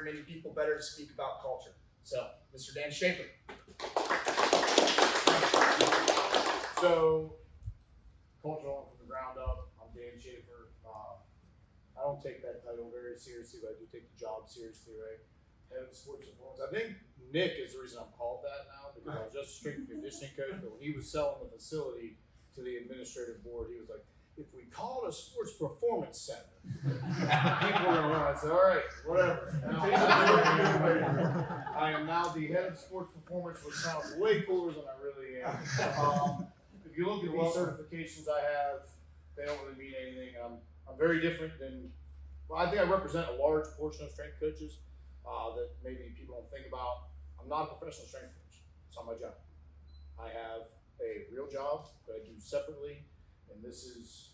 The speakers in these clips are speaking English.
very many people better to speak about culture. So, Mr. Dan Shaffer. So, culture from the ground up. I'm Dan Shaffer. I don't take that title very seriously, but I do take the job seriously, right? Head of sports performance. I think Nick is the reason I'm called that now, because I was just a strength and conditioning coach, but when he was selling the facility to the administrative board, he was like, if we call it a sports performance center, people are gonna want to say, all right, whatever. I am now the head of sports performance, which sounds way cooler than I really am. If you look at these certifications I have, they don't really mean anything. I'm very different than, well, I think I represent a large portion of strength coaches that maybe people don't think about. I'm not a professional strength coach. It's not my job. I have a real job that I do separately, and this is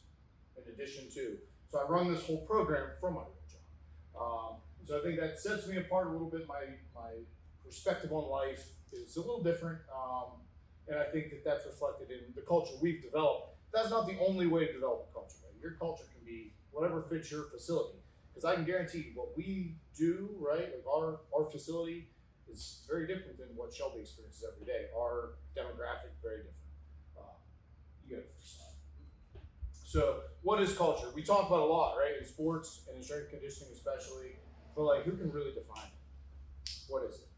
in addition to. So I run this whole program from my real job. So I think that sets me apart a little bit. My perspective on life is a little different, and I think that that's reflected in the culture we've developed. That's not the only way to develop a culture. Right? Your culture can be whatever fits your facility. Because I can guarantee you what we do, right, like our facility is very different than what Shelby experiences every day. Our demographic, very different. You got it first slide. So what is culture? We talk about a lot, right, in sports and in strength conditioning especially, but like who can really define it? What is it?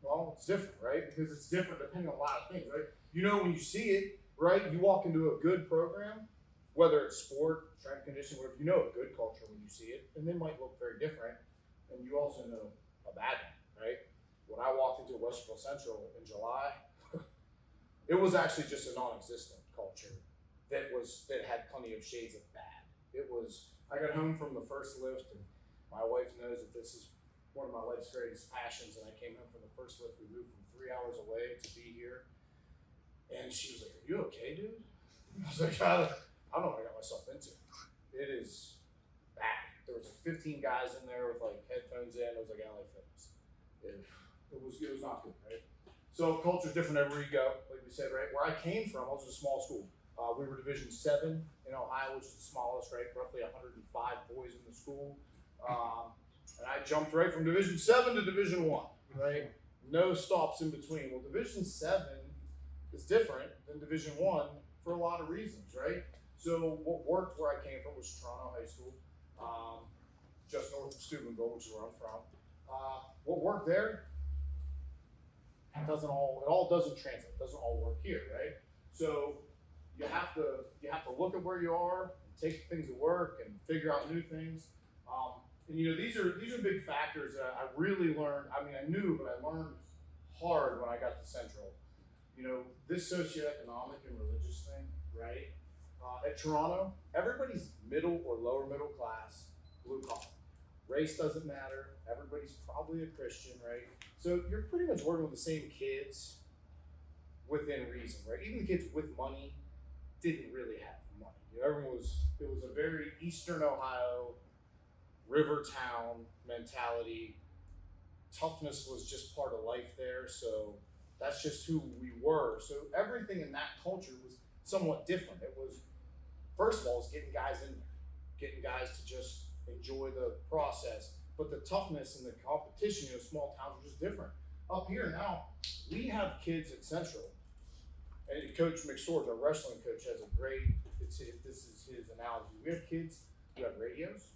Well, it's different, right? Because it's different depending on a lot of things, right? You know, when you see it, right, you walk into a good program, whether it's sport, strength conditioning, whatever, you know a good culture when you see it, and they might look very different, and you also know a bad one, right? When I walked into Westerville Central in July, it was actually just a non-existent culture that had plenty of shades of bad. It was, I got home from the first lift, and my wife knows that this is one of my life's greatest passions, and I came home from the first lift. We moved from 3 hours away to be here, and she was like, "Are you okay, dude?" I was like, I don't know what I got myself into. It is bad. There was 15 guys in there with like headphones in. It was like LA Fitness. It was not good, right? So culture's different everywhere you go, like we said, right? Where I came from, I was a small school. We were Division 7 in Ohio, which is the smallest, right? Roughly 105 boys in the school. And I jumped right from Division 7 to Division 1, right? No stops in between. Well, Division 7 is different than Division 1 for a lot of reasons, right? So what worked where I came from was Toronto High School, just north of Steubenville, which is where I'm from. What worked there it all doesn't translate. It doesn't all work here, right? So you have to look at where you are, and take things that work, and figure out new things. And you know, these are big factors that I really learned. I mean, I knew, but I learned hard when I got to Central. You know, this socioeconomic and religious thing, right? At Toronto, everybody's middle or lower middle class, blue collar. Race doesn't matter. Everybody's probably a Christian, right? So you're pretty much working with the same kids within reason, right? Even the kids with money didn't really have money. You know, it was a very Eastern Ohio, river town mentality. Toughness was just part of life there, so that's just who we were. So everything in that culture was somewhat different. It was, first of all, it's getting guys in there, getting guys to just enjoy the process. But the toughness and the competition, you know, small towns are just different. Up here now, we have kids at Central, and Coach McSwords, our wrestling coach, has a great, this is his analogy. We have kids who have radios,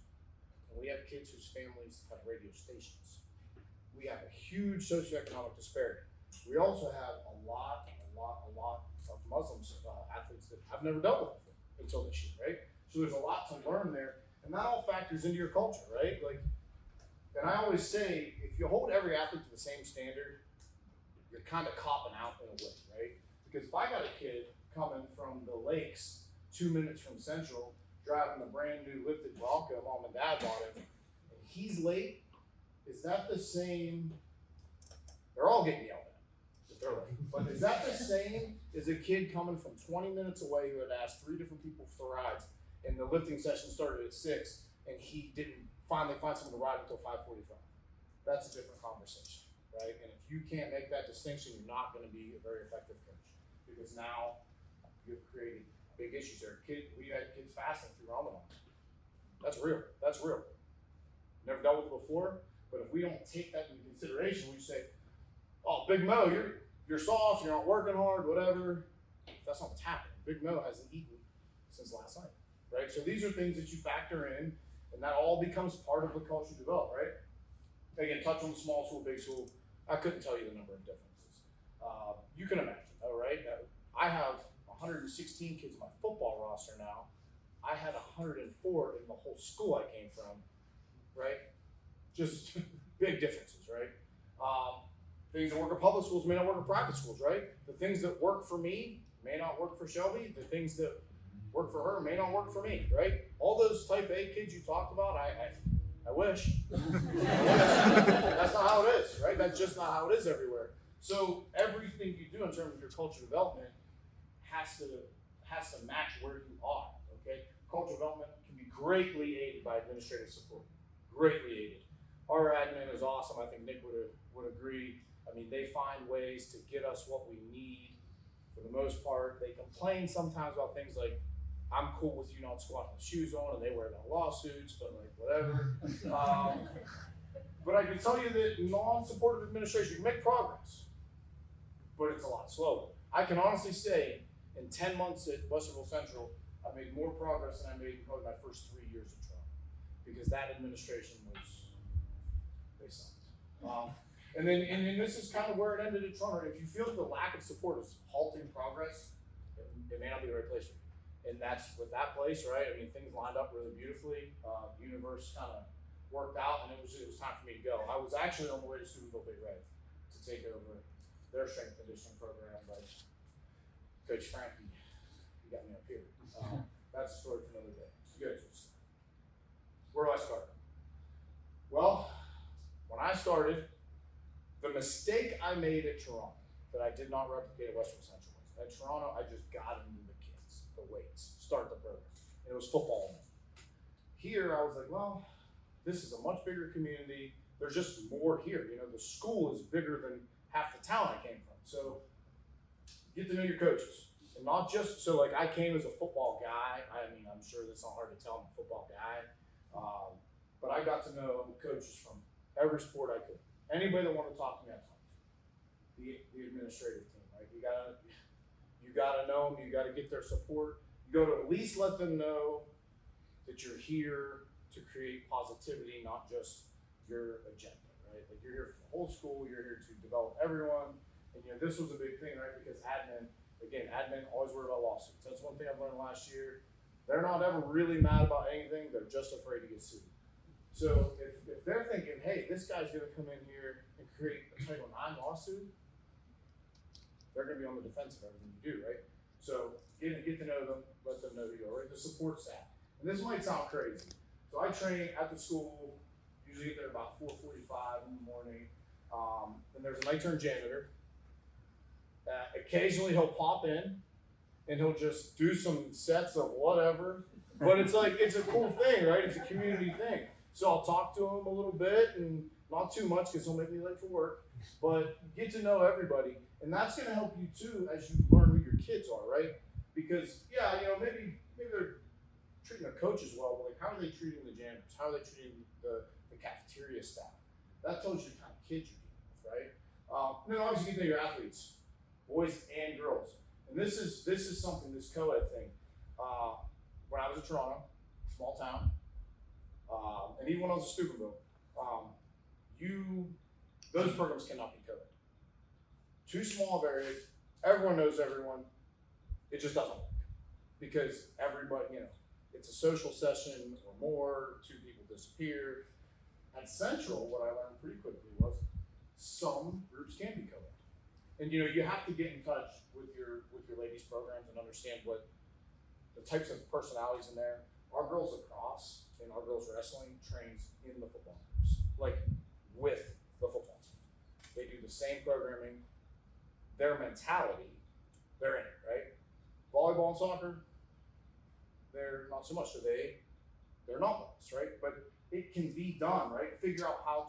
and we have kids whose families have radio stations. We have a huge socioeconomic disparity. We also have a lot of Muslim athletes that I've never dealt with before until this year, right? So there's a lot to learn there, and that all factors into your culture, right? Like, and I always say, if you hold every athlete to the same standard, you're kind of copping out in a way, right? Because if I got a kid coming from the lakes 2 minutes from Central, driving a brand new lifted Bronco, mom and dad bought him, and he's late, is that the same? They're all getting yelled at if they're late. But is that the same as a kid coming from 20 minutes away who had asked 3 different people for rides, and the lifting session started at 6, and he didn't finally find someone to ride until 5:45? That's a different conversation, right? And if you can't make that distinction, you're not going to be a very effective coach, because now you've created big issues there. We had kids fasting through Ramadan. That's real. That's real. never dealt with it before, but if we don't take that into consideration, we say, oh, Big Mo, you're soft, you're not working hard, whatever. That's not what's happening. Big Mo hasn't eaten since last night, right? So these are things that you factor in, and that all becomes part of the culture developed, right? Again, touch on small school, big school. I couldn't tell you the number of differences. You can imagine, though, right? I have 116 kids in my football roster now. I had 104 in the whole school I came from, right? Just big differences, right? Things that work at public schools may not work at private schools, right? The things that work for me may not work for Shelby. The things that work for her may not work for me, right? All those type A kids you talked about, I wish. That's not how it is, right? That's just not how it is everywhere. So everything you do in terms of your culture development has to match where you are, okay? Culture development can be greatly aided by administrative support, greatly aided. Our admin is awesome. I think Nick would agree. I mean, they find ways to get us what we need for the most part. They complain sometimes about things like, I'm cool with you not squatting with shoes on, and they wear their lawsuits, but like whatever. But I can tell you that non-supportive administration can make progress, but it's a lot slower. I can honestly say, in 10 months at Westerville Central, I made more progress than I made in probably my first 3 years at Toronto, because that administration they sucked. And this is kind of where it ended at Toronto. If you feel that the lack of support is halting progress, it may not be the right place for you. And that's with that place, right? I mean, things lined up really beautifully. The universe kind of worked out, and it was time for me to go. I was actually on the way to Steubenville Big Red to take over their strength conditioning program, but Coach Frankie, he got me up here. That's a story for another day. Good. Where do I start? Well, when I started, the mistake I made at Toronto that I did not replicate at Western Central was at Toronto, I just got into the kids, the weights, start the program. And it was football. Here, I was like, well, this is a much bigger community. There's just more here. You know, the school is bigger than half the town I came from. So get to know your coaches. And not just, so like I came as a football guy. I mean, I'm sure that's not hard to tell, I'm a football guy. But I got to know coaches from every sport I could. Anybody that wanted to talk to me, I talked to. The administrative team, right? You gotta know them. You gotta get their support. You got to at least let them know that you're here to create positivity, not just your agenda, right? Like you're here for the whole school. You're here to develop everyone. And you know, this was a big thing, right? Because admin always worried about lawsuits. That's one thing I've learned last year. They're not ever really mad about anything. They're just afraid to get sued. So if they're thinking, hey, this guy's gonna come in here and create a Title IX lawsuit, they're gonna be on the defense of everything you do, right? So get to know them, let them know who you are, right? The support staff. And this might sound crazy. So I train at the school, usually get there about 4:45 in the morning. Then there's a night turn janitor. Occasionally he'll pop in and he'll just do some sets of whatever. But it's like, it's a cool thing, right? It's a community thing. So I'll talk to him a little bit, and not too much because he'll make me late for work, but get to know everybody. And that's going to help you too as you learn who your kids are, right? Because, yeah, you know, maybe they're treating their coaches well, but like how are they treating the janitors? How are they treating the cafeteria staff? That tells you the kind of kids you're dealing with, right? And then obviously get to know your athletes, boys and girls. And this is something, this co-ed thing. When I was in Toronto, small town, and even when I was at Steubenville, those programs cannot be co-ed. Too small of areas, everyone knows everyone, it just doesn't work. Because everybody, you know, it's a social session or more, two people disappear. At Central, what I learned pretty quickly was some groups can be co-ed. And you know, you have to get in touch with your ladies programs and understand what the types of personalities in there. Our girls lacrosse and our girls wrestling trains in the football groups, like with the football team. They do the same programming. Their mentality, they're in it, right? Volleyball and soccer, they're not so much. So they're not bonus, right? But it can be done, right? Figure out how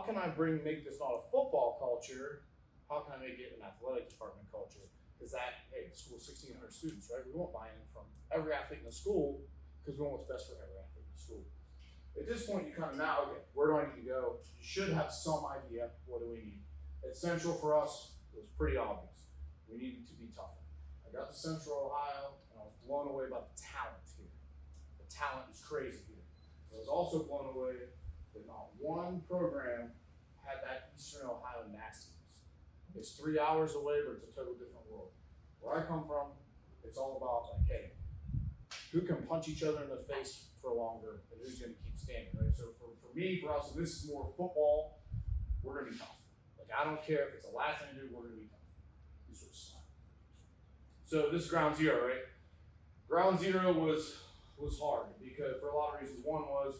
can I make this not a football culture? How can I make it an athletic department culture? Because the school's 1,600 students, right? We won't buy in from every athlete in the school because we want what's best for every athlete in the school. At this point, you kind of now, okay, where do I need to go? You should have some idea, what do we need? At Central for us, it was pretty obvious. We needed to be tougher. I got to Central Ohio, and I was blown away by the talent here. The talent is crazy here. I was also blown away that not one program had that Eastern Ohio nastiness. It's 3 hours away, but it's a total different world. Where I come from, it's all about like, hey, who can punch each other in the face for longer and who's going to keep standing, right? So for me, for us, and this is more football, we're going to be tough. Like, I don't care if it's the last thing to do, we're going to be tough. This was slap. So this is ground zero, right? Ground zero was hard because for a lot of reasons. One was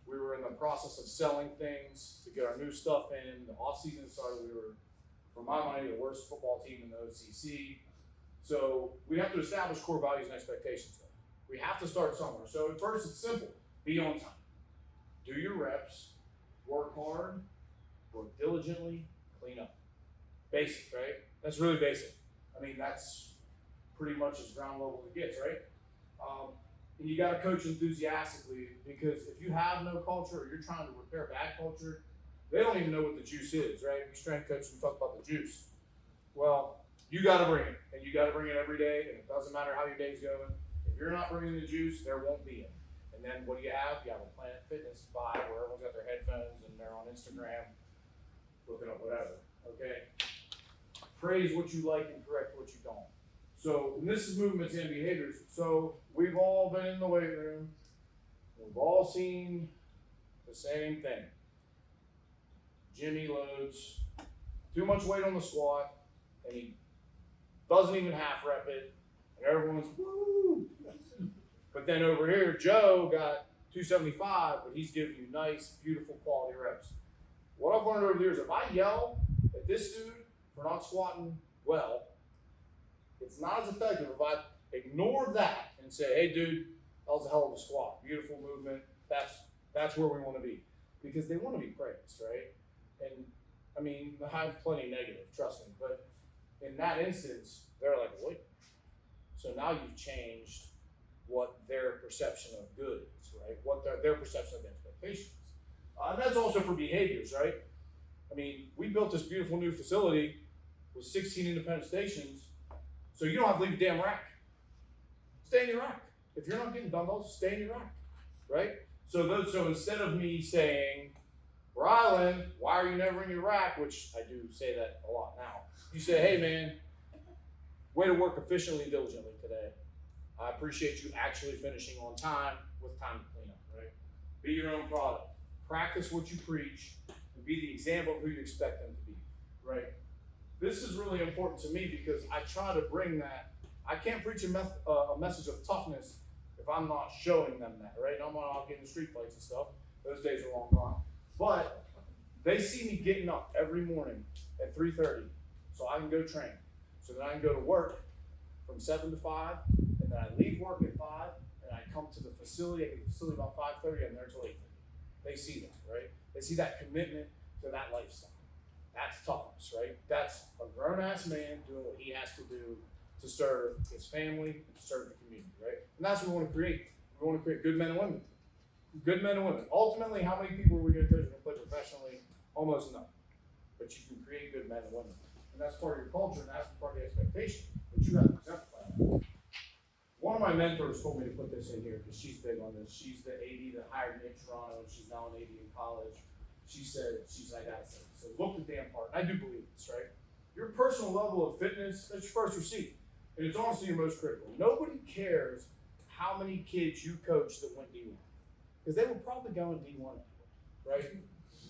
we were in the process of selling things to get our new stuff in. The off season started. We were, for my money, the worst football team in the OCC. So we have to establish core values and expectations. We have to start somewhere. So at first, it's simple: be on time, do your reps, work hard, work diligently, clean up. Basic, right? That's really basic. I mean, that's pretty much as ground level as it gets, right? And you got to coach enthusiastically, because if you have no culture or you're trying to repair bad culture, they don't even know what the juice is, right? We strength coach, we talk about the juice. Well, you got to bring it, and you got to bring it every day, and it doesn't matter how your day's going. If you're not bringing the juice, there won't be any. And then what do you have? You have a Planet Fitness vibe where everyone's got their headphones and they're on Instagram looking up whatever, okay? Praise what you like and correct what you don't. So, and this is movements and behaviors. So we've all been in the weight room. We've all seen the same thing. Jimmy loads too much weight on the squat, and he doesn't even half rep it, and everyone's woo. But then over here, Joe got 275, but he's giving you nice, beautiful quality reps. What I've learned over the years, if I yell at this dude for not squatting well, it's not as effective if I ignore that and say, hey dude, that was a hell of a squat, beautiful movement, that's where we want to be. Because they want to be praised, right? And I mean, I have plenty negative, trust me, but in that instance, they're like, wait. So now you've changed what their perception of good is, right? What their perception of expectations. And that's also for behaviors, right? I mean, we built this beautiful new facility with 16 independent stations, so you don't have to leave your damn rack. Stay in your rack. If you're not getting dumbbells, stay in your rack, right? So instead of me saying, Rylan, why are you never in your rack? Which I do say that a lot now. You say, hey man, way to work efficiently and diligently today. I appreciate you actually finishing on time with time to clean up, right? Be your own product. Practice what you preach and be the example of who you expect them to be, right? This is really important to me because I try to bring that. I can't preach a message of toughness if I'm not showing them that, right? I'm not out getting street fights and stuff. Those days are long gone. But they see me getting up every morning at 3:30 so I can go train. So then I can go to work from 7 to 5, and then I leave work at 5, and I come to the facility. I get to the facility about 5:30, I'm there till 8:30. They see that, right? They see that commitment to that lifestyle. That's toughness, right? That's a grown-ass man doing what he has to do to serve his family and to serve the community, right? And that's what we want to create. We want to create good men and women. Good men and women. Ultimately, how many people are we going to coach and play professionally? Almost none. But you can create good men and women. And that's part of your culture, and that's part of the expectation. But you have to exemplify that. One of my mentors told me to put this in here because she's big on this. She's the AD that hired me in Toronto, and she's now an AD in college. She's like, I said, so look the damn part. And I do believe this, right? Your personal level of fitness, that's your first receipt. And it's honestly your most critical. Nobody cares how many kids you coach that went D1. Because they were probably going D1 anyway, right?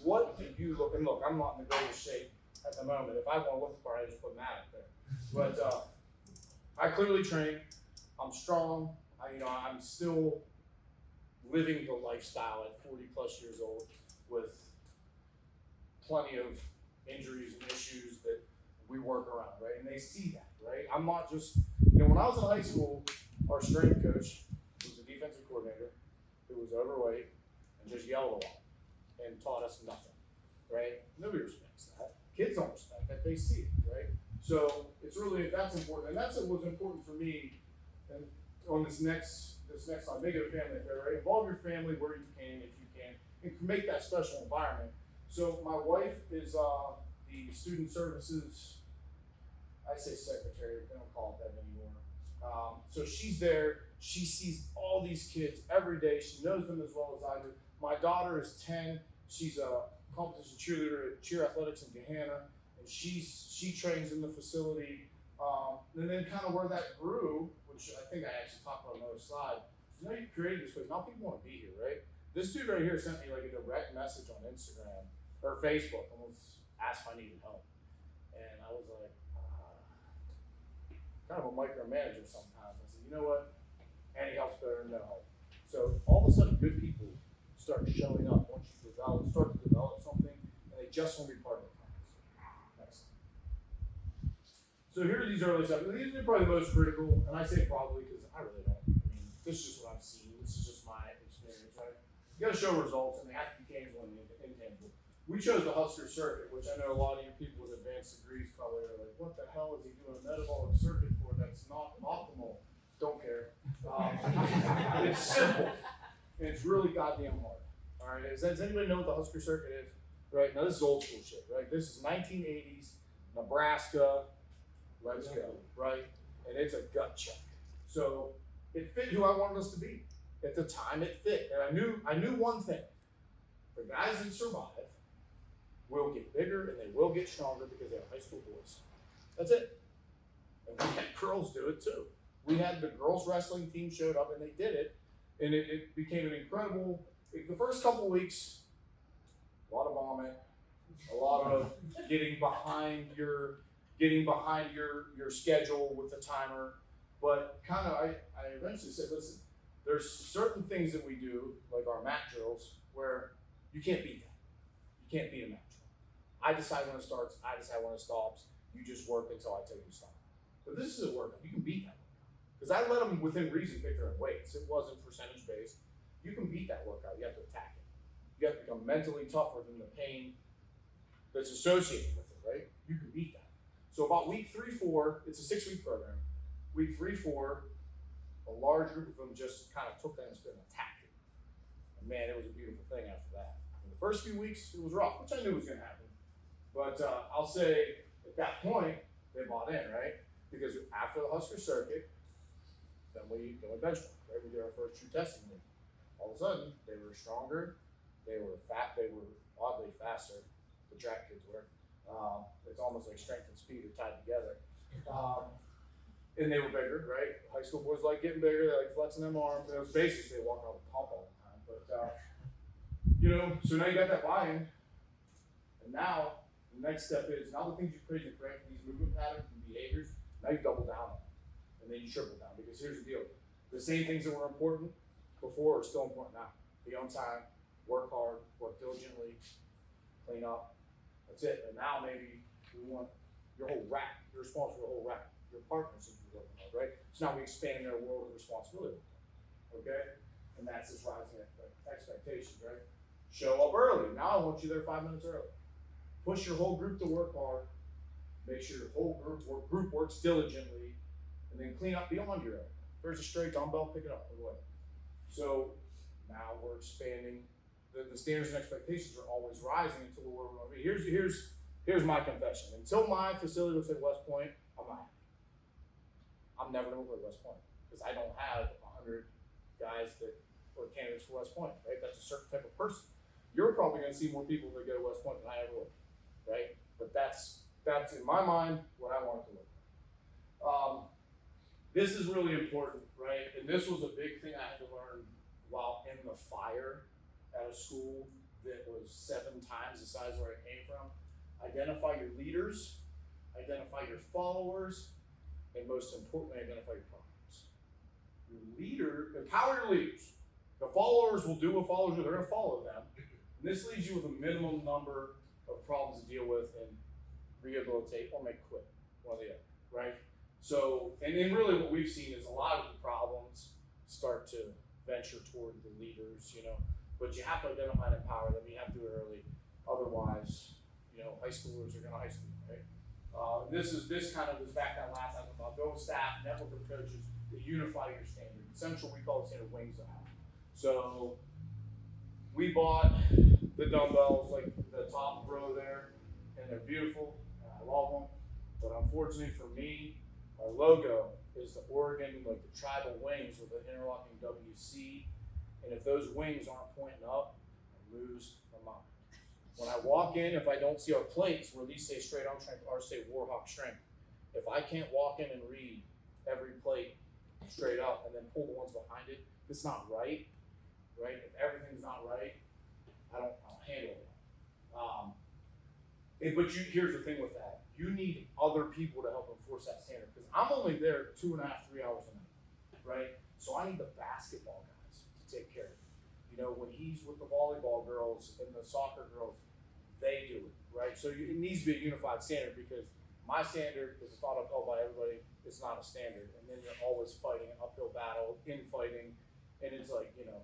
What do you look, and look, I'm not in the greatest shape at the moment. If I want to look the part, I just put Matt up there. But I clearly train. I'm strong. I'm still living the lifestyle at 40 plus years old with plenty of injuries and issues that we work around, right? And they see that, right? I'm not just, when I was in high school, our strength coach was the defensive coordinator who was overweight and just yelled a lot and taught us nothing, right? Nobody respects that. Kids don't respect that. They see it, right? So it's really, that's important. And that's what was important for me. And on this next slide, make it a family affair, right? Involve your family where you can. If make that special environment. So my wife is the student services, I say secretary, they don't call it that anymore. So she's there, she sees all these kids every day, she knows them as well as I do. My daughter is 10, she's a competition cheerleader at Cheer Athletics in Gahanna, and she trains in the facility. And then kind of where that grew, which I think I actually talked about on another slide, you know, you created this place, now people want to be here, right? This dude right here sent me like a direct message on Instagram or Facebook and was asked if I needed help. And I was like, kind of a micromanager sometimes. I said, you know what? Any help's better than no help. So all of a sudden, good people start showing up once you start to develop something, and they just want to be part of the class. Next. So here are these early steps. These are probably the most critical, and I say probably because I really don't. I mean, this is just what I've seen. This is just my experience, right? You got to show results, and they have to be tangible and intangible. We chose the Husker circuit, which I know a lot of you people with advanced degrees probably are like, what the hell is he doing a metabolic circuit for? That's not optimal. Don't care. It's simple, and it's really goddamn hard. All right, does anybody know what the Husker circuit is? Right, now this is old school shit, right? This is 1980s, Nebraska, let's go, right? And it's a gut check. So it fit who I wanted us to be. At the time it fit, and I knew one thing. The guys that survive will get bigger and they will get stronger because they are high school boys. That's it. And we had girls do it too. We had the girls wrestling team showed up and they did it, and it became an incredible. The first couple weeks, a lot of vomit, a lot of getting behind your schedule with the timer, but kind of I eventually said, listen, there's certain things that we do, like our mat drills, where you can't beat that. You can't beat a mat drill. I decide when it starts, I decide when it stops. You just work until I tell you to stop. But this is a workout. You can beat that workout. Because I let them, within reason, pick their own weights. It wasn't percentage based. You can beat that workout. You have to attack it. You have to become mentally tougher than the pain that's associated with it, right? You can beat that. So about week 3-4, it's a 6-week program. Week 3-4, a large group of them just kind of took that and attacked it. And man, it was a beautiful thing after that. In the first few weeks, it was rough, which I knew was going to happen. But I'll say at that point, they bought in, right? Because after the Husker circuit, then we benchmarked, right? We did our first true testing week. All of a sudden, they were stronger, they were oddly faster, the track kids were. It's almost like strength and speed are tied together. And they were bigger, right? High school boys like getting bigger, they like flexing them arms. It was basically they walk around with a pump all the time. But, so now you got that buy-in. And now, the next step is, now the things you create in these movement patterns and behaviors, now you double down on them. And then you triple down. Because here's the deal. The same things that were important before are still important now. Be on time, work hard, work diligently, clean up. That's it. And now maybe we want your whole rack. You're responsible for the whole rack. Your partners should be working hard, right? So now we expand their world of responsibility. Okay? And that's this rising expectations, right? Show up early. Now I want you there 5 minutes early. Push your whole group to work hard. Make sure your whole group works diligently, and then clean up beyond your area. There's a stray dumbbell, pick it up, put it away. So now we're expanding. The standards and expectations are always rising until we're where we want to be. Here's my confession. Until my facility looks like West Point, I'm not happy. I'm never going to look like West Point because I don't have 100 guys that are candidates for West Point, right? That's a certain type of person. You're probably going to see more people that go to West Point than I ever will, right? But that's in my mind what I want it to look like. This is really important, right? And this was a big thing I had to learn while in the fire at a school that was 7 times the size where I came from. Identify your leaders, identify your followers, and most importantly, identify your problems. Empower your leaders. The followers will do what followers do. They're going to follow them. And this leaves you with a minimum number of problems to deal with and rehabilitate or make quit, one or the other, right? So, and then really what we've seen is a lot of the problems start to venture toward the leaders, but you have to identify and empower them. You have to do it early. Otherwise, high schoolers are going to high school, right? This kind of goes back to that last time about go staff, network of coaches that unify your standard. Essentially, we call it standard wings out. So we bought the dumbbells, like the top row there, and they're beautiful, and I love them. But unfortunately for me, our logo is the Oregon, like the tribal wings with the interlocking WC. And if those wings aren't pointing up, I lose my mind. When I walk in, if I don't see our plates where these say straight arm strength, ours say Warhawk strength, if I can't walk in and read every plate straight up and then pull the ones behind it, it's not right, right? If everything's not right, I don't handle it. But here's the thing with that. You need other people to help enforce that standard because I'm only there 2.5, 3 hours a night, right? So I need the basketball guys to take care of it. You know, when he's with the volleyball girls and the soccer girls, they do it, right? So it needs to be a unified standard because my standard is not upheld by everybody. It's not a standard. And then you're always fighting an uphill battle, infighting. And it's like, you know,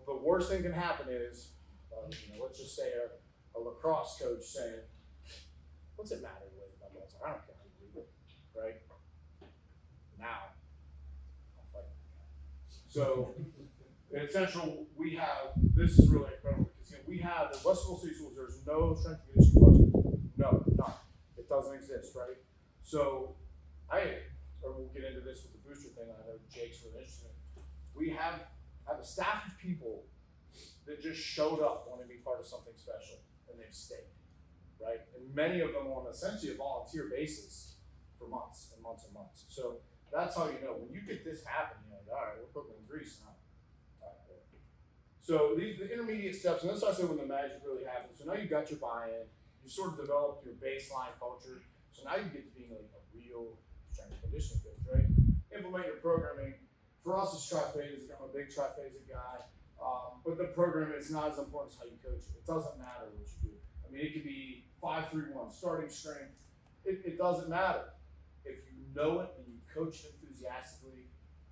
the worst thing can happen is, you know, let's just say a lacrosse coach saying, what's it matter the way the dumbbells are? I don't care how you read it, right? Now, I'll fight that guy. So, in Central, we have, this is really incredible because you know, we have, in Western City Schools, there's no strength and conditioning budget. No, none. It doesn't exist, right? So, we'll get into this with the booster thing, I know Jake's really interested in. We have a staff of people that just showed up wanting to be part of something special, and they've stayed, right? And many of them on essentially a volunteer basis for months and months and months. So that's how you know, when you get this happen, you're like, all right, we're cooking with grease now. So the intermediate steps, and that's also when the magic really happens. So now you've got your buy-in, you sort of developed your baseline culture. So now you get to being like a real strength and conditioning coach, right? Implement your programming. For us, it's triphasic. I'm a big triphasic guy. But the program is not as important as how you coach it. It doesn't matter what you do. I mean, it could be 5-3-1, starting strength. It doesn't matter. If you know it and you coach it enthusiastically,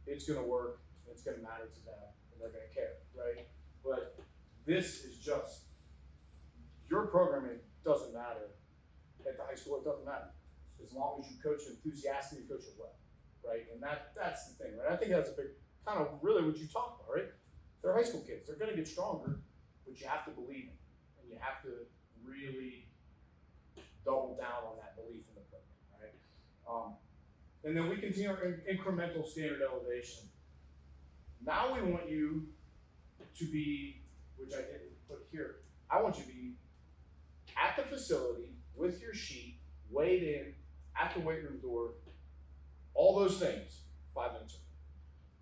it's going to work. It's going to matter to them, and they're going to care, right? But this is just, your programming doesn't matter. At the high school, it doesn't matter. As long as you coach it enthusiastically, you coach it well, right? And that's the thing, right? I think that's a big, kind of really what you talk about, right? They're high school kids. They're going to get stronger, but you have to believe in it. And you have to really double down on that belief in the program, right? And then we continue our incremental standard elevation. Now we want you to be, which I didn't put here, I want you to be at the facility with your sheet, weighed in, at the weight room door, all those things, 5 minutes early.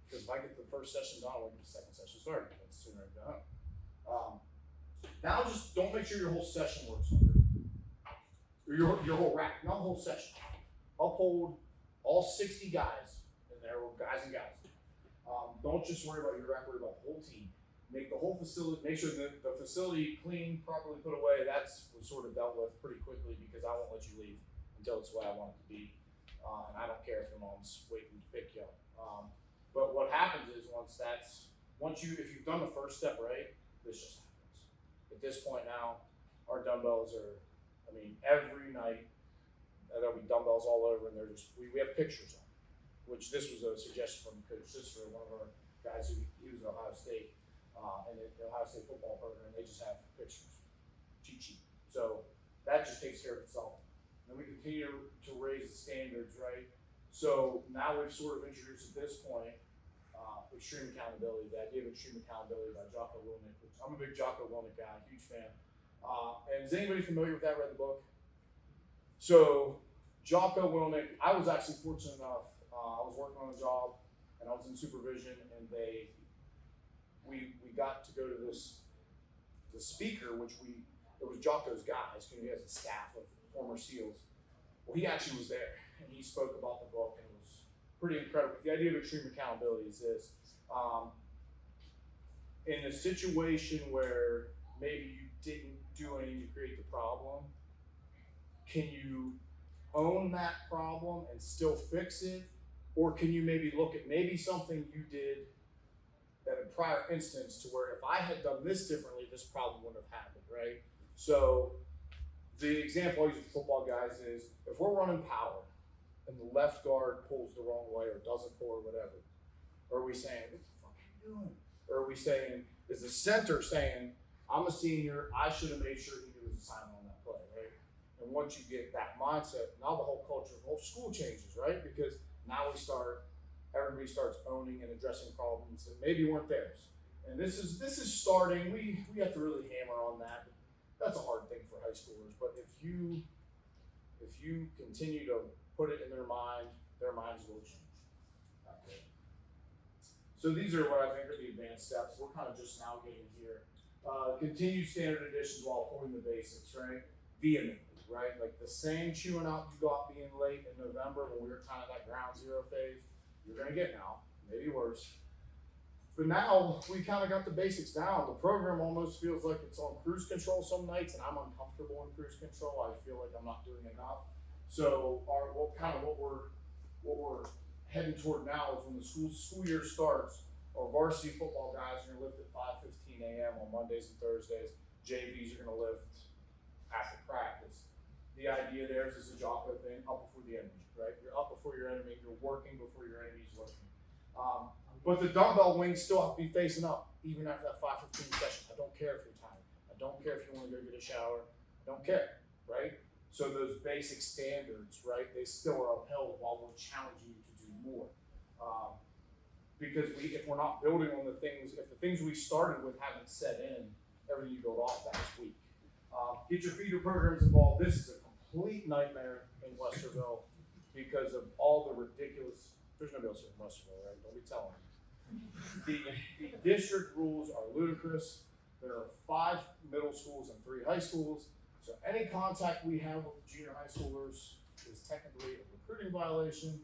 Because if I get the first session done, I won't get the second session started. That's sooner than done. Now just don't make sure your whole session works harder. Or your whole rack, not the whole session. Uphold all 60 guys in there, or guys and gals. Don't just worry about your rack, worry about the whole team. Make the whole facility, make sure that the facility clean, properly put away. That's was sort of dealt with pretty quickly because I won't let you leave until it's the way I want it to be. And I don't care if your mom's waiting to pick you up. But what happens is if you've done the first step right, this just happens. At this point now, our dumbbells are, I mean, every night, there'll be dumbbells all over and they're just, we have pictures on them, which this was a suggestion from Coach Sister, one of our guys who he was at Ohio State, and the Ohio State football program, they just have pictures, cheat sheet. So that just takes care of itself. And then we continue to raise the standards, right? So now we've sort of introduced at this point extreme accountability, the idea of extreme accountability by Jocko Willink, which I'm a big Jocko Willink guy, huge fan. And is anybody familiar with that, read the book? So Jocko Willink, I was actually fortunate enough, I was working on a job and I was in supervision and we got to go to the speaker, it was Jocko's guys, because he has a staff of former SEALs. Well, he actually was there and he spoke about the book and it was pretty incredible. The idea of extreme accountability is this. In a situation where maybe you didn't do anything to create the problem, can you own that problem and still fix it? Or can you maybe look at maybe something you did at a prior instance to where if I had done this differently, this problem wouldn't have happened, right? So the example I use with football guys is if we're running power and the left guard pulls the wrong way or doesn't pull or whatever, are we saying, what the fuck are you doing? Or are we saying, is the center saying, I'm a senior, I should have made sure he knew his assignment on that play, right? And once you get that mindset, now the whole culture of the whole school changes, right? Because now everybody starts owning and addressing problems that maybe weren't theirs. And this is starting, we have to really hammer on that. That's a hard thing for high schoolers, but if you continue to put it in their minds will change. Okay. So these are what I think are the advanced steps. We're kind of just now getting here. Continued standard additions while upholding the basics, right? Vehemently, right? Like the same chewing out you got being late in November when we were kind of that ground zero phase, you're gonna get now, maybe worse. But now we kind of got the basics down. The program almost feels like it's on cruise control some nights, and I'm uncomfortable in cruise control. I feel like I'm not doing enough. So what we're heading toward now is when the school year starts, our varsity football guys are gonna lift at 5:15 a.m. on Mondays and Thursdays. JVs are gonna lift after practice. The idea there is a Jocko thing, up before the enemy, right? You're up before your enemy, you're working before your enemy's looking. But the dumbbell wings still have to be facing up, even after that 5:15 session. I don't care if you're tired. I don't care if you want to go get a shower. I don't care, right? So those basic standards, right, they still are upheld while we're challenging you to do more. Because if we're not building on the things, if the things we started with haven't set in, everything you build off that is weak. Get your feeder programs involved. This is a complete nightmare in Westerville because of all the ridiculous, there's nobody else in Westerville, right? Don't be telling me. The district rules are ludicrous. There are 5 middle schools and 3 high schools. So any contact we have with junior high schoolers is technically a recruiting violation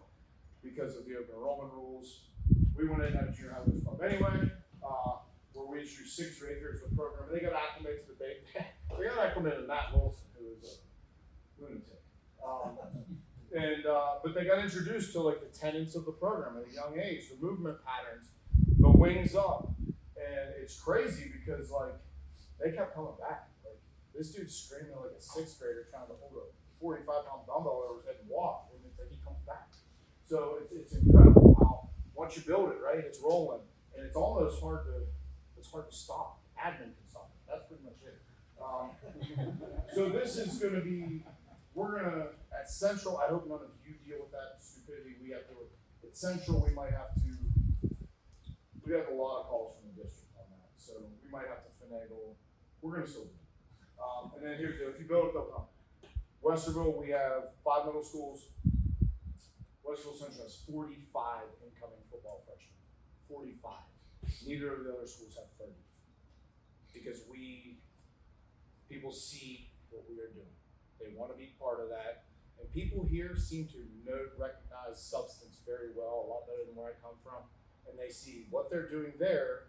because of the open enrollment rules. We went in and had a junior high club anyway, where we introduced 6th graders to the program. They got acclimated to the bait. They got acclimated to Matt Wilson, who is a lunatic. But they got introduced to like the tenets of the program at a young age, the movement patterns, the wings up, and it's crazy because like they kept coming back. Like this dude's screaming like a 6th grader trying to hold a 45-pound dumbbell over his head and walk, and it's like he comes back. So it's incredible how once you build it, right, it's rolling, and it's almost hard to stop. Admin can stop it. That's pretty much it. So this is going to be. We're gonna at Central. I hope none of you deal with that stupidity we have to. At Central, we might have to. We have a lot of calls from the district on that, so we might have to finagle. We're gonna still do it. And then here's the. If you build it, they'll come. Westerville, we have 5 middle schools. Westerville Central has 45 incoming football freshmen. 45. Neither of the other schools have 30. Because people see what we are doing. They want to be part of that. And people here seem to recognize substance very well, a lot better than where I come from. And they see what they're doing there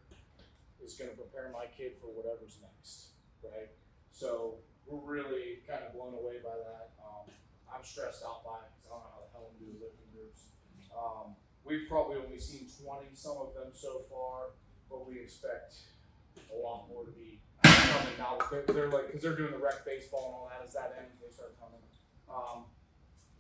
is going to prepare my kid for whatever's next, right? So we're really kind of blown away by that. I'm stressed out by it because I don't know how the hell I'm doing lifting groups. We've probably only seen 20, some of them so far, but we expect a lot more to be coming now. They're like, because they're doing the rec baseball and all that. As that ends, they start coming.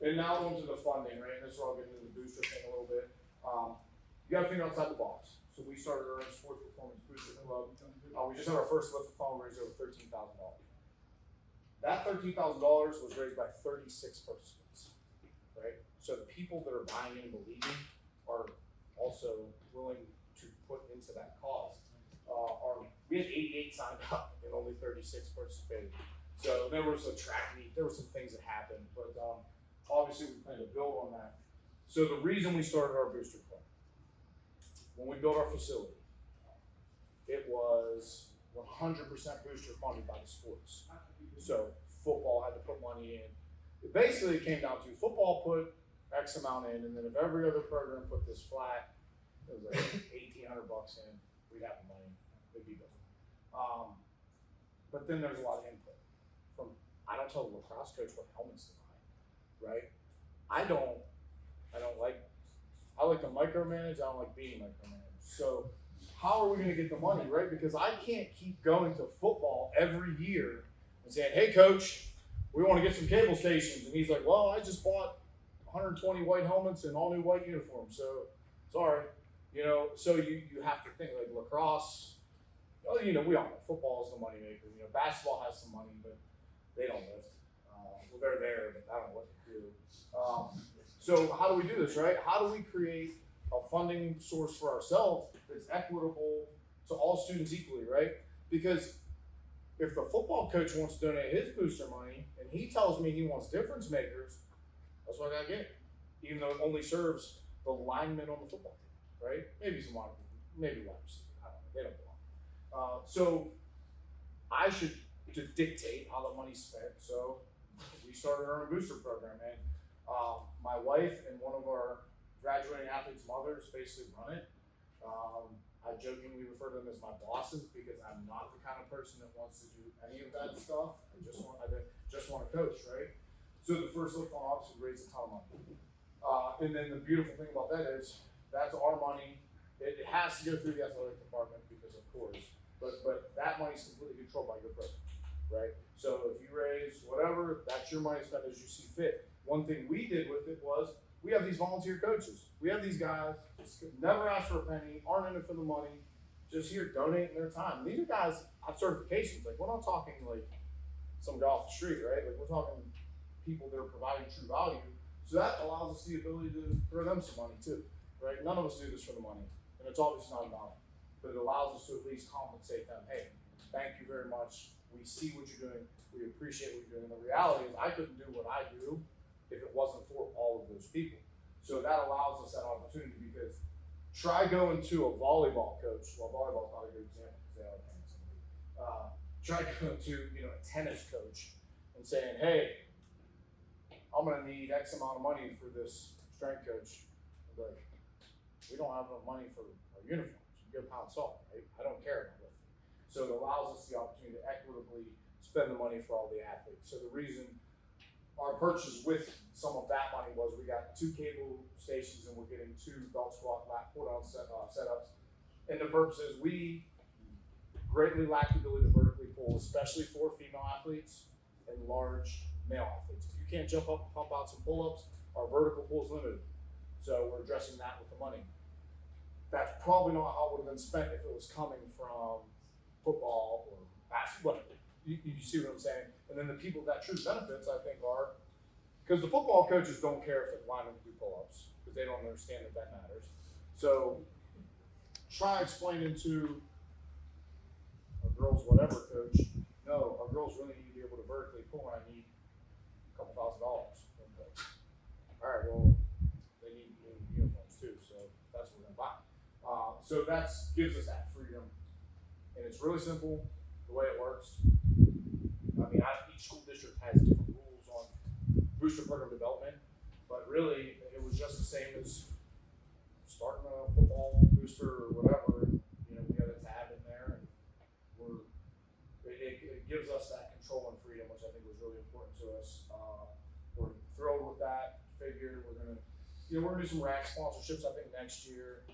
And now onto the funding, right? And this is where I'll get into the booster thing a little bit. You got to think outside the box. So we started our own sports performance booster club. We just had our first lift fund raised over $13,000. That $13,000 was raised by 36 participants, right? So the people that are buying in and believing are also willing to put into that cause. We had 88 signed up and only 36 participated. So there was a track meet, there were some things that happened, but obviously we plan to build on that. So the reason we started our booster club, when we built our facility, it was 100% booster funded by the sports. So football had to put money in. It basically came down to football put X amount in, and then if every other program put this flat, it was like $1,800 in, we'd have the money, it'd be built. But then there's a lot of input from, I don't tell the lacrosse coach what helmets to buy, right? I like to micromanage, I don't like being micromanaged. So how are we gonna get the money, right? Because I can't keep going to football every year and saying, hey coach, we wanna get some cable stations. And he's like, well, I just bought 120 white helmets and all new white uniforms, so sorry. So you have to think like lacrosse, Oh, you know, we all know football is the moneymaker. You know, basketball has some money, but they don't lift. Well, they're there, but I don't know what they do. So how do we do this, right? How do we create a funding source for ourselves that's equitable to all students equally, right? Because if the football coach wants to donate his booster money and he tells me he wants difference makers, that's what I gotta get. Even though it only serves the linemen on the football team, right? Maybe some wide, maybe wide receiver. I don't know. They don't belong. So I should dictate how the money's spent. So we started our own booster program, and my wife and one of our graduating athletes' mothers basically run it. I jokingly refer to them as my bosses because I'm not the kind of person that wants to do any of that stuff. I just want to coach, right? So the first look on obviously raised a ton of money. And then the beautiful thing about that is that's our money. It has to go through the athletic department because of course, but that money is completely controlled by your program, right? So if you raise whatever, that's your money spent as you see fit. One thing we did with it was we have these volunteer coaches. We have these guys, never ask for a penny, aren't in it for the money, just here donating their time. And these are guys have certifications. Like we're not talking like some guy off the street, right? Like we're talking people that are providing true value. So that allows us the ability to throw them some money too, right? None of us do this for the money, and it's obviously not about it, but it allows us to at least compensate them. Hey, thank you very much. We see what you're doing. We appreciate what you're doing. And the reality is I couldn't do what I do if it wasn't for all of those people. So that allows us that opportunity because try going to a volleyball coach. Well, volleyball's not a good example because they are paying somebody. Try going to, you know, a tennis coach and saying, hey, I'm going to need X amount of money for this strength coach. But we don't have enough money for our uniforms. You get a pound salt, right? I don't care about lifting. So it allows us the opportunity to equitably spend the money for all the athletes. So the reason our purchase with some of that money was we got 2 cable stations and we're getting 2 belt squat lat pull down setups. And the purpose is we greatly lack the ability to vertically pull, especially for female athletes and large male athletes. If you can't jump up and pump out some pull-ups, our vertical pull is limited. So we're addressing that with the money. That's probably not how it would have been spent if it was coming from football or basketball. You see what I'm saying? And then the people that true benefits, I think, are because the football coaches don't care if the linemen do pull-ups because they don't understand that matters. So try explaining to a girls whatever coach, no, our girls really need to be able to vertically pull and I need a couple $1,000. Okay. All right, well, they need new uniforms too, so that's what we're gonna buy. So that gives us that freedom, and it's really simple the way it works. I mean, each school district has different rules on booster program development, but really it was just the same as starting a football booster or whatever. You know, we got a tab in there, and it gives us that control and freedom, which I think was really important to us. We're thrilled with that. Figure we're gonna do some rack sponsorships. I think next year.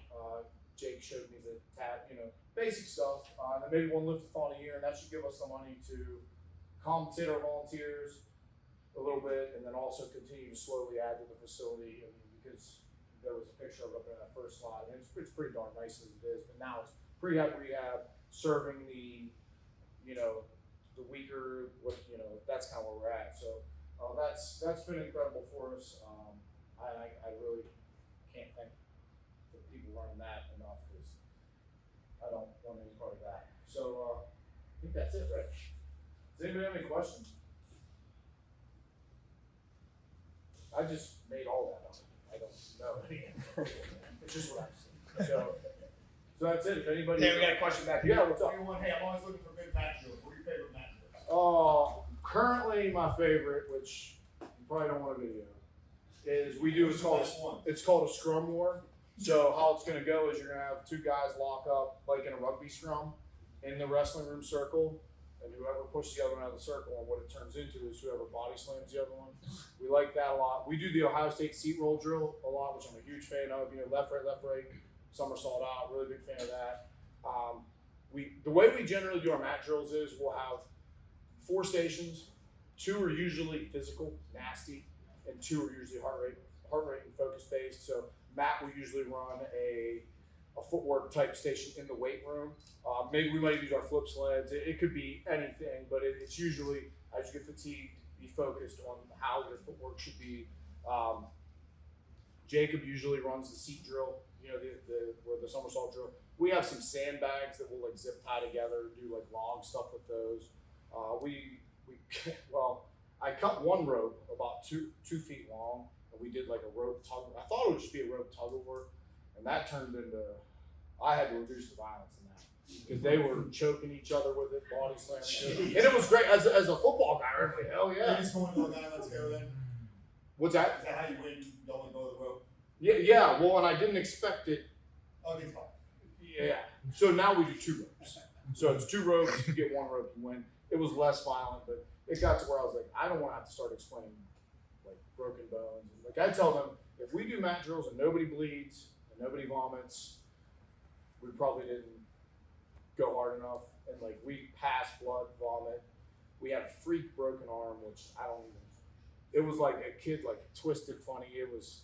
Jake showed me the tab, basic stuff, and then maybe one lift-a-thon a year, and that should give us the money to compensate our volunteers a little bit, and then also continue to slowly add to the facility. I mean, because there was a picture of it up in that first slide, and it's pretty darn nice as it is. But now it's prehab, rehab, serving the weaker. That's kind of where we're at. So that's been incredible for us. I really can't thank the people running that enough because I don't want any part of that. So I think that's it, right? Does anybody have any questions? I just made all that up. I don't know. It's just what I've seen. So that's it. If anybody. Hey, we got a question back here. Yeah, what's up? Hey, I'm always looking for good match drills. What are your favorite match drills? Currently my favorite, which you probably don't want a video, is it's called a scrum war. So how it's gonna go is you're gonna have 2 guys lock up like in a rugby scrum in the wrestling room circle, and whoever pushes the other one out of the circle, and what it turns into is whoever body slams the other one. We like that a lot. We do the Ohio State seat roll drill a lot, which I'm a huge fan of. Left, right, somersault out. Really big fan of that. The way we generally do our mat drills is we'll have 4 stations. 2 are usually physical, nasty, and 2 are usually heart rate and focus based. So Matt will usually run a a footwork type station in the weight room. Maybe we might use our flip sleds. It could be anything, but it's usually, as you get fatigued, be focused on how your footwork should be. Jacob usually runs the seat drill, the somersault drill. We have some sandbags that we'll like zip tie together, do like log stuff with those. Well, I cut one rope about 2 feet long, and we did like a rope tug. I thought it would just be a rope tug of war, and that turned into, I had to reduce the violence in that because they were choking each other with it, body slamming, and it was great as a football guy. I was like, hell yeah! You just going to a guy, let's go then. What's that? Is that how you win? You don't let go of the rope. Yeah. Well, and I didn't expect it. Oh, it's fine. Yeah. So now we do 2 ropes. So it's 2 ropes. You get 1 rope, you win. It was less violent, but it got to where I was like, I don't want to have to start explaining like broken bones. Like I tell them, if we do mat drills and nobody bleeds and nobody vomits, we probably didn't go hard enough. And like we pass blood, vomit. We had a freak broken arm, which I don't even. It was like a kid like twisted funny. It was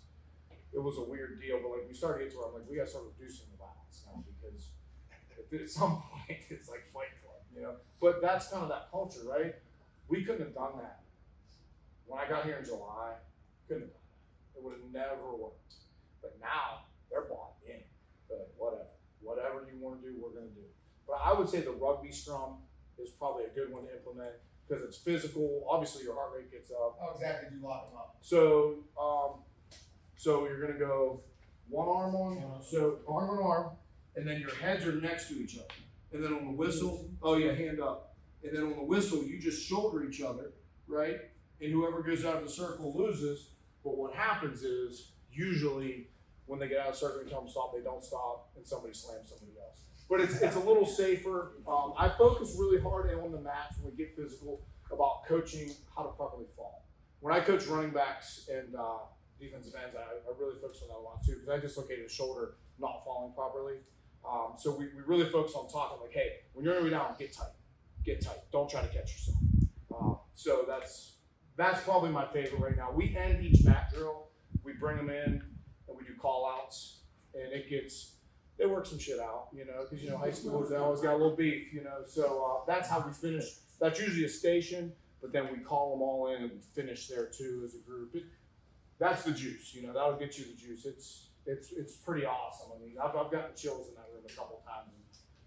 a weird deal, but like we started to get to where I'm like, we gotta start reducing the violence now because at some point it's like Fight Club, But that's kind of that culture, right? We couldn't have done that. When I got here in July, couldn't have done that. It would have never worked. But now they're bought in. They're like, whatever you want to do, we're gonna do. But I would say the rugby scrum is probably a good one to implement because it's physical. Obviously, your heart rate gets up. How exactly do you lock them up? So you're gonna go one arm on, so arm on arm, and then your heads are next to each other. And then on the whistle, hand up. And then on the whistle, you just shoulder each other, right? And whoever goes out of the circle loses. But what happens is usually when they get out of the circle and tell them to stop, they don't stop, and somebody slams somebody else. But it's a little safer. I focus really hard on the match when we get physical about coaching how to properly fall. When I coach running backs and defensive ends, I really focus on that a lot too because I dislocated a shoulder not falling properly. So we really focus on talking like, hey, when you're gonna be down, get tight. Don't try to catch yourself. So that's probably my favorite right now. We end each mat drill, we bring them in, and we do call outs, and they work some shit out, because high schoolers, they always got a little beef, So that's how we finish. That's usually a station, but then we call them all in and we finish there too as a group. That's the juice, that'll get you the juice. It's pretty awesome. I mean, I've gotten chills in that room a couple times,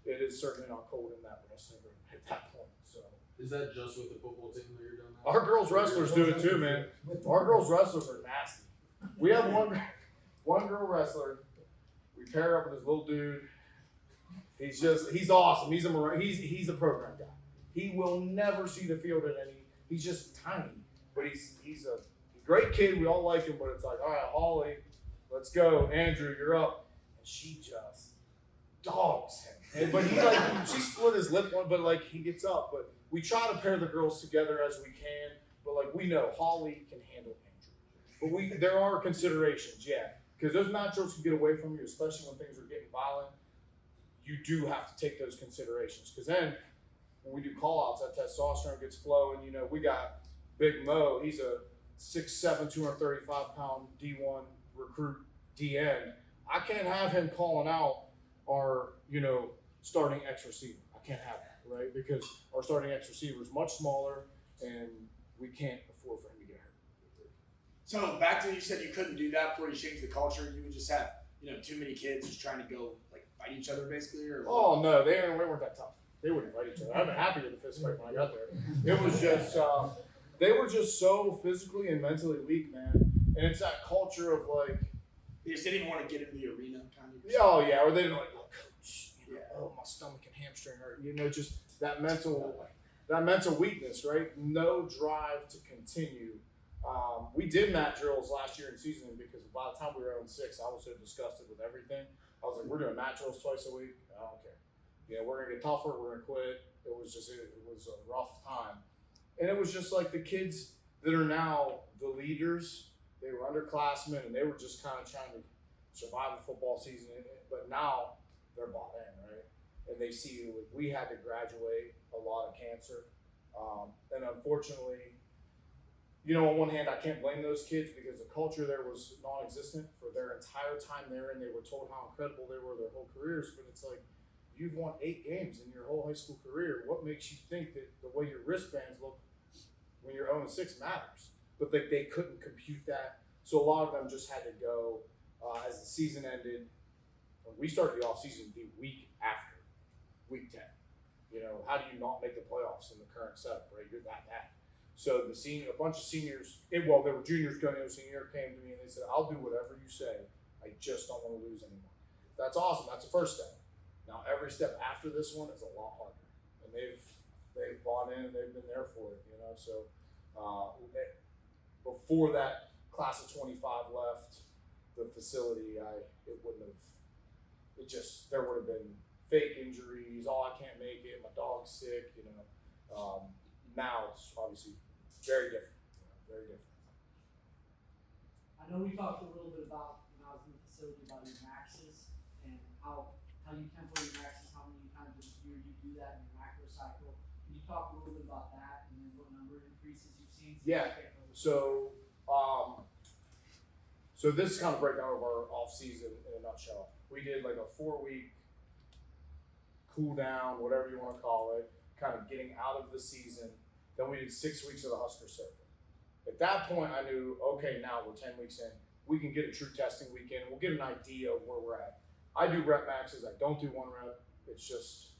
and it is certainly not cold in that wrestling room at that point. So is that just with the football team that you're doing that? our girls wrestlers do it too, man. Our girls wrestlers are nasty. We have one girl wrestler. We pair up with this little dude. He's awesome. He's a program guy. He will never see the field at any. He's just tiny, but he's a great kid. We all like him, but it's like, all right, Holly, let's go. Andrew, you're up. And she just dogs him. But she split his lip one, but he gets up. But we try to pair the girls together as we can. But we know Holly can handle Andrew. But there are considerations, yeah. Because those matchups can get away from you, especially when things are getting violent. You do have to take those considerations. Because then when we do call-outs, that testosterone gets flowing. We got Big Mo. He's a 6'7", 235-pound D1 recruit DN. I can't have him calling out our, starting X receiver. I can't have that, right? Because our starting X receiver is much smaller, and we can't afford for him to get hurt. So back to you said you couldn't do that before you changed the culture. You would just have too many kids just trying to go fight each other basically, or oh no, they weren't that tough. They wouldn't fight each other. I've been happy with the fist fight when I got there. It was just they were just so physically and mentally weak, man. And it's that culture of they just didn't want to get into the arena, kind of. yeah, or they didn't oh coach, oh my stomach and hamstring hurt. Just that mental weakness, right? No drive to continue. We did mat drills last year in season because by the time we were 0-6, I was so disgusted with everything. I was like, we're doing mat drills twice a week. I don't care. We're gonna get tougher. We're gonna quit. It was a rough time, and it was just like the kids that are now the leaders. They were underclassmen, and they were just kind of trying to survive the football season. But now they're bought in, right? And they see we had to graduate a lot of cancer, and unfortunately, on one hand, I can't blame those kids because the culture there was non-existent for their entire time there, and they were told how incredible they were their whole careers. But it's like, you've won 8 games in your whole high school career. What makes you think that the way your wristbands look when you're 0-6 matters? But they couldn't compute that, so a lot of them just had to go as the season ended. When we started the offseason the week after week 10. How do you not make the playoffs in the current setup, right? You're that bad. So a bunch of seniors, there were juniors going into senior, came to me and they said, I'll do whatever you say. I just don't want to lose anymore. That's awesome. That's the first step. Now, every step after this one is a lot harder. And they've bought in and they've been there for it, So before that class of 25 left the facility, there would have been fake injuries. Oh, I can't make it. My dog's sick. Now it's obviously very different. Very different. I know we talked a little bit about when I was in the facility about your maxes and how you tempo your maxes, how many times a year you do that in your macro cycle. Can you talk a little bit about that and then what number of increases you've seen? Yeah. So this is kind of breakdown of our off season in a nutshell. We did like a 4-week cool down, whatever you want to call it, kind of getting out of the season. Then we did 6 weeks of the Husker circuit. At that point, I knew, okay, now we're 10 weeks in. We can get a true testing weekend. We'll get an idea of where we're at. I do rep maxes. I don't do 1 rep. It's just,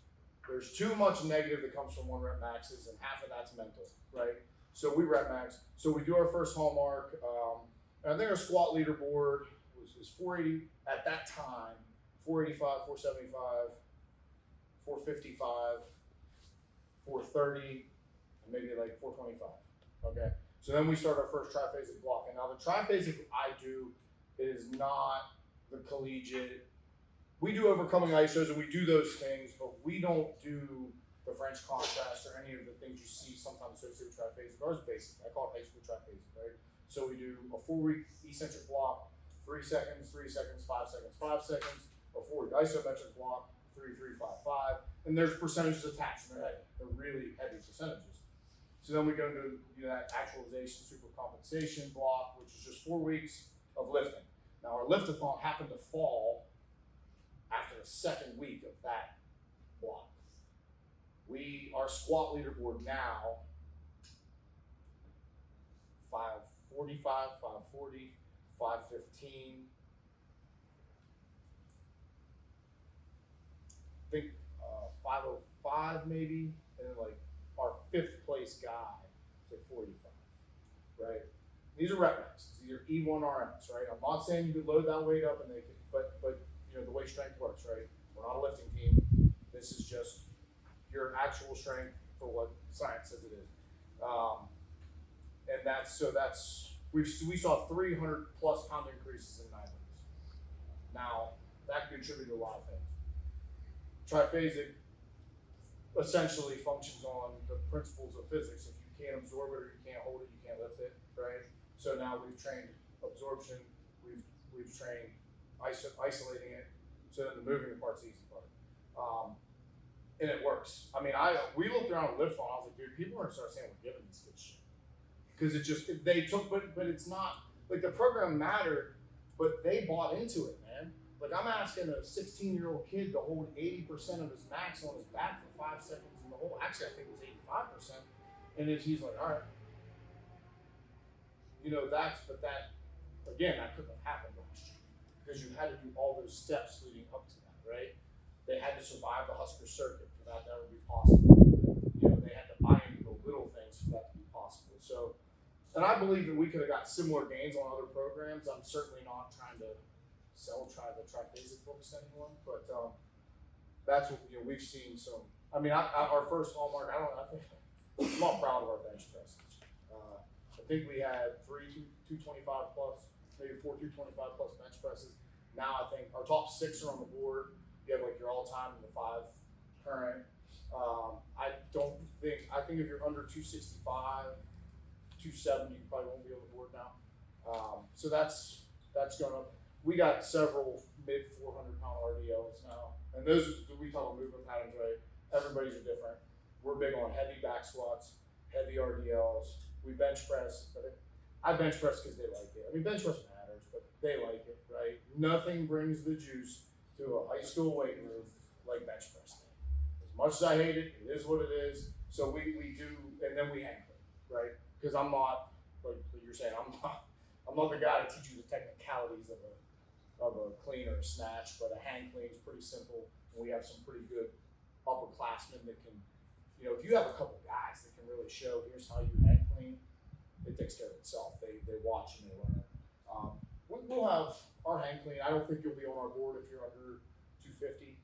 there's too much negative that comes from 1 rep maxes, and half of that's mental, right? So we rep max. So we do our first hallmark. And I think our squat leaderboard was 480 at that time, 485, 475, 455, 430, and maybe like 425. Okay. So then we start our first triphasic block. And now the triphasic I do is not the collegiate. We do overcoming ISOs and we do those things, but we don't do the French contrast or any of the things you see sometimes associated with triphasic. Ours is basic. I call it high school triphasic, right? So we do a 4-week eccentric block, 3 seconds, 3 seconds, 5 seconds, 5 seconds, a 4-week isometric block, 3, 3, 5, 5, and there's percentages attached, and they're really heavy percentages. So then we go into that actualization super compensation block, which is just 4 weeks of lifting. Now our liftathon happened to fall after the 2nd week of that block. Our squat leaderboard now, 545, 540, 515. I think 505 maybe, and then like our 5th place guy is at 45, right? These are rep maxes. These are E1 RMs, right? I'm not saying you can load that weight up and they can, but the way strength works, right? We're not a lifting team. This is just your actual strength for what science says it is. And we saw 300 plus pound increases in 9 weeks. Now that contributed to a lot of things. Triphasic essentially functions on the principles of physics. If you can't absorb it or you can't hold it, you can't lift it, right? So now we've trained absorption, we've trained isolating it, so then the moving part's the easy part. And it works. I mean, we looked around at LiftFon, I was like, dude, people are gonna start saying we're giving these kids shit. Because but it's not, like the program mattered, but they bought into it, man. Like I'm asking a 16-year-old kid to hold 80% of his max on his back for 5 seconds in the hole. Actually, I think it was 85%. And he's like, all right. That couldn't have happened last year. Because you had to do all those steps leading up to that, right? They had to survive the Husker circuit for that would be possible. They had to buy into the little things for that to be possible. So, and I believe that we could have got similar gains on other programs. I'm certainly not trying to try the triphasic books to anyone, but that's what we've seen some. I mean, our first hallmark. I'm not proud of our bench presses. I think we had 3 225 plus, maybe 4 225 plus bench presses. Now I think our top 6 are on the board. You have like your all-time and the 5 current. I think if you're under 265, 270, you probably won't be on the board now. So that's going up. We got several mid 400 pound RDLs now, and those we talk about movement patterns, right? Everybody's are different. We're big on heavy back squats, heavy RDLs, we bench press, but I bench press because they like it. I mean, bench press matters, but they like it, right? Nothing brings the juice to a high school weight room like bench press. As much as I hate it, it is what it is. So we do, and then we hang clean, right? Because I'm not, like you're saying, I'm not the guy to teach you the technicalities of a clean or a snatch, but a hang clean is pretty simple. And we have some pretty good upperclassmen that can, if you have a couple guys that can really show, here's how you hang clean, it takes care of itself. They watch and they learn. We'll have our hang clean. I don't think you'll be on our board if you're under 250.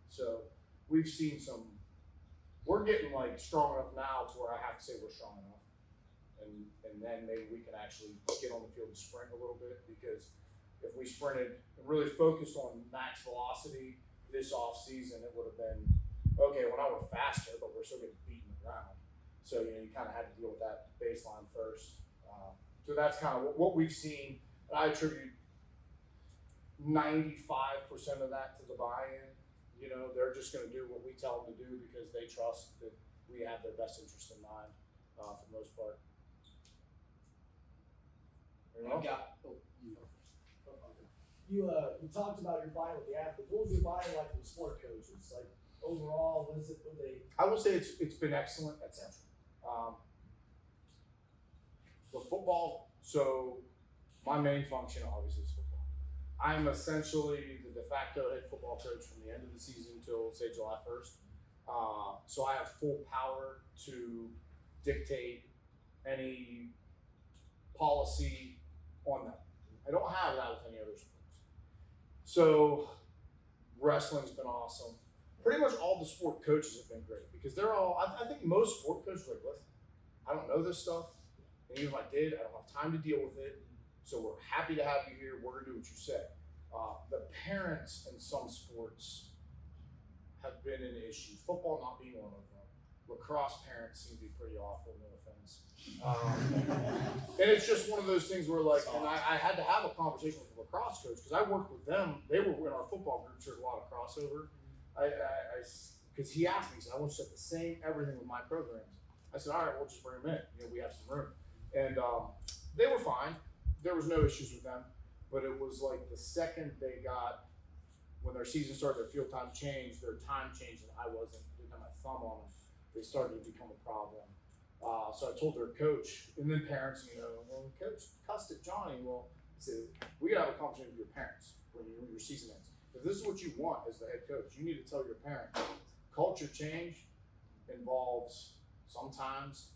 So we've seen some. We're getting like strong enough now to where I have to say we're strong enough, and then maybe we can actually get on the field and sprint a little bit, because if we sprinted and really focused on max velocity this off season, it would have been okay. Well, now we're faster, but we're still getting beaten the ground. So you kind of had to deal with that baseline first. So that's kind of what we've seen. And I attribute 95% of that to the buy-in. They're just going to do what we tell them to do because they trust that we have their best interest in mind for the most part. You talked about your buy-in with the athletes. What was your buy-in like from the sport coaches? Like overall, what they? I will say it's been excellent at Central. The football. So my main function obviously is football. I'm essentially the de facto head football coach from the end of the season till say July 1st. So I have full power to dictate any policy on them. I don't have that with any other sports. So wrestling's been awesome. Pretty much all the sport coaches have been great because they're all, I think most sport coaches are like, listen, I don't know this stuff. And even if I did, I don't have time to deal with it. So we're happy to have you here. We're going to do what you say. The parents in some sports have been an issue. Football not being one of them. Lacrosse parents seem to be pretty awful, no offense. And it's just one of those things where and I had to have a conversation with the lacrosse coach because I worked with them. They were in our football groups. There's a lot of crossover. Because he asked me, he said, I want to set the same everything with my programs. I said, all right, we'll just bring them in. We have some room. And they were fine. There was no issues with them. But it was like the second they got, when their season started, their field time changed, their time changed, and I didn't have my thumb on them. They started to become a problem. So I told their coach, and then parents, well, coach cussed at Johnny. Well, I said, we gotta have a conversation with your parents when your season ends. If this is what you want as the head coach, you need to tell your parents. Culture change involves sometimes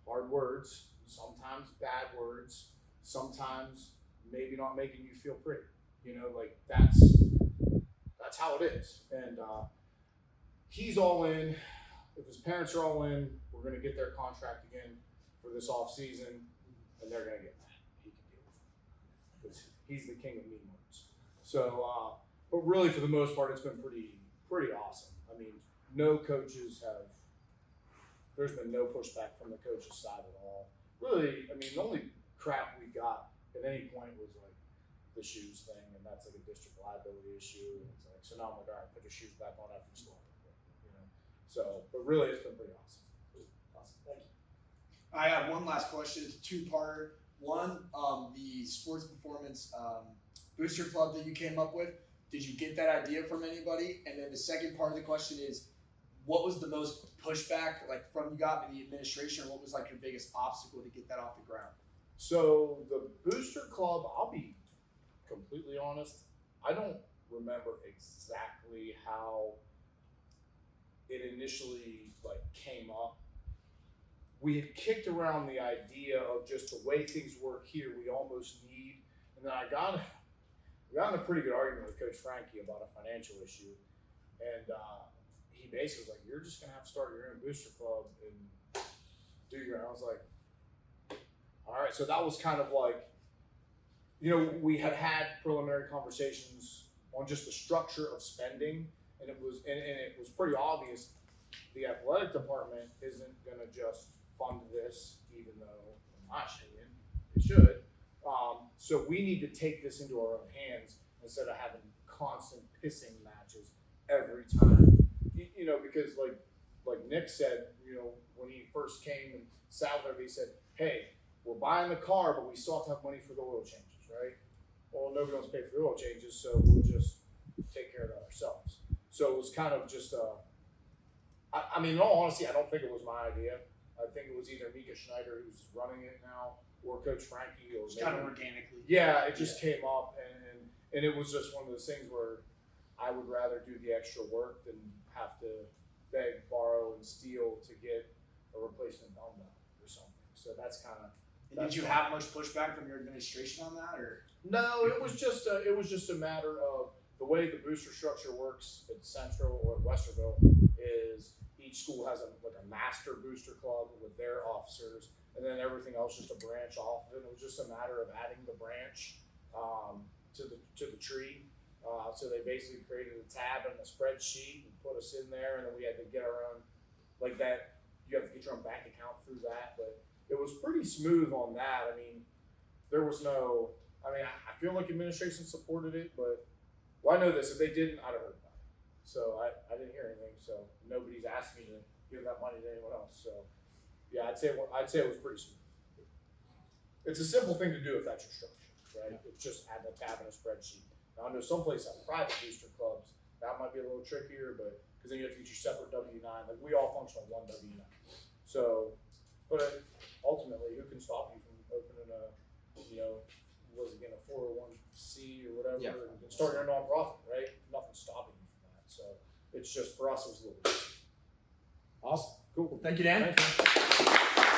hard words, sometimes bad words, sometimes maybe not making you feel pretty. That's how it is. And he's all in. If his parents are all in, we're going to get their contract again for this off season, and they're going to get mad. He can deal with it because he's the king of mean words. So, but really, for the most part, it's been pretty awesome. I mean, no coaches have. There's been no pushback from the coaches' side at all. Really, I mean, the only crap we got at any point was like the shoes thing, and that's like a district liability issue. And it's like, so now I'm like, all right, put your shoes back on after you stole it. So, but really, it's been pretty awesome. Awesome, thank you. I have one last question. It's a two-parter. One, the sports performance booster club that you came up with. Did you get that idea from anybody? And then the second part of the question is, what was the most pushback from you got in the administration? Or what was your biggest obstacle to get that off the ground? So the booster club, I'll be completely honest, I don't remember exactly how it initially came up. We had kicked around the idea of just the way things work here, we almost need, and then I got in a pretty good argument with Coach Frankie about a financial issue, and he basically was like, you're just gonna have to start your own booster club and do your own. I was like, all right, so that was kind of we had preliminary conversations on just the structure of spending, and it was pretty obvious the athletic department isn't gonna just fund this, even though, in my opinion, it should. So we need to take this into our own hands instead of having constant pissing matches every time. Because like Nick said, when he first came and sat there, they said, hey, we're buying the car, but we still have to have money for the oil changes, right? Well, nobody wants to pay for the oil changes, so we'll just take care of that ourselves. So it was kind of just I mean, in all honesty, I don't think it was my idea. I think it was either Mika Schneider, who's running it now, or Coach Frankie, or It's kind of organically. yeah, it just came up, and it was just one of those things where I would rather do the extra work than have to beg, borrow, and steal to get a replacement dumbbell or something. So that's kind of. And did you have much pushback from your administration on that, or? No, it was just a matter of the way the booster structure works at Central or at Westerville is each school has a master booster club with their officers, and then everything else just a branch off of it. It was just a matter of adding the branch to the tree. So they basically created a tab and a spreadsheet and put us in there, and then we had to get our own like that. You have to get your own bank account through that, but it was pretty smooth on that. I mean, there was no. I mean, I feel like administration supported it, but I know this. If they didn't, I'd have heard about it. So I didn't hear anything. So nobody's asked me to give that money to anyone else. So yeah, I'd say it was pretty smooth. It's a simple thing to do if that's your structure, right? It's just adding a tab and a spreadsheet. Now I know some places have private booster clubs. That might be a little trickier, but because then you have to get your separate W-9. Like we all function on one W-9. So, but ultimately, who can stop you from opening a, was again a 401c or whatever, Yeah. and starting your nonprofit, right? Nothing's stopping you from that. So it's just for us, it was a little. Awesome. Cool. Thank you, Dan. Thank you.